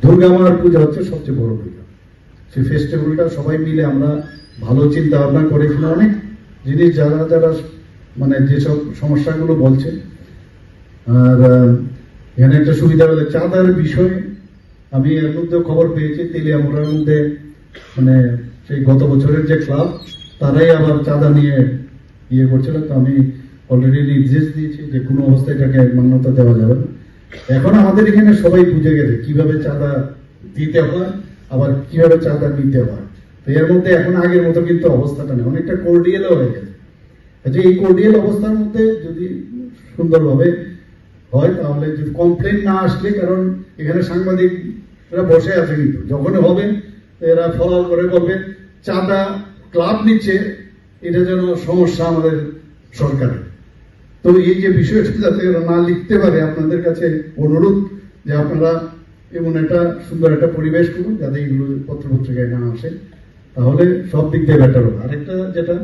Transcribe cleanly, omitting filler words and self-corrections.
দুর্গা মার পূজা হচ্ছে সবচেয়ে বড় পূজা। সেই ফেস্টিভ্যালটা সবাই মিলে আমরা ভালো চিন্তা ভাবনা করে এখানে অনেক জিনিস যারা যারা মানে যেসব সমস্যাগুলো বলছে। আর এখানে একটা সুবিধা হলে চাঁদার বিষয়ে আমি এর মধ্যে খবর পেয়েছি তেলিয়ামুড়ার মধ্যে মানে সেই গত বছরের যে ক্লাব তারাই আবার চাঁদা নিয়ে ইয়ে করছিল। তো আমি অলরেডি নির্দেশ দিয়েছি যে কোনো অবস্থায় এটাকে মান্যতা দেওয়া যাবে না। এখন আমাদের এখানে সবাই বুঝে গেছে কিভাবে চাঁদা দিতে হয় আবার কিভাবে চাঁদা নিতে হয়। তো এর মধ্যে এখন আগের মতো কিন্তু অবস্থাটা নেই, অনেকটা কোর্ডিয়ালও হয়ে গেছে। এই কোর্ডিয়াল অবস্থার মধ্যে যদি সুন্দরভাবে হয় তাহলে যদি কমপ্লেন না আসলে, কারণ এখানে সাংবাদিকরা বসে আছে, কিন্তু যখন হবে এরা ফলো করে বলবে চাঁদা ক্লাব নিচ্ছে, এটা যেন সমস্যা আমাদের সরকারের। তো এই যে বিষয়টা যাতে এরা না লিখতে পারে, আপনাদের কাছে অনুরোধ যে আপনারা এমন একটা সুন্দর একটা পরিবেশ করুন যাতে এগুলো পত্র পত্রিকায় না আসে, তাহলে সব দিক দিয়ে বেটার হবে। আরেকটা যেটা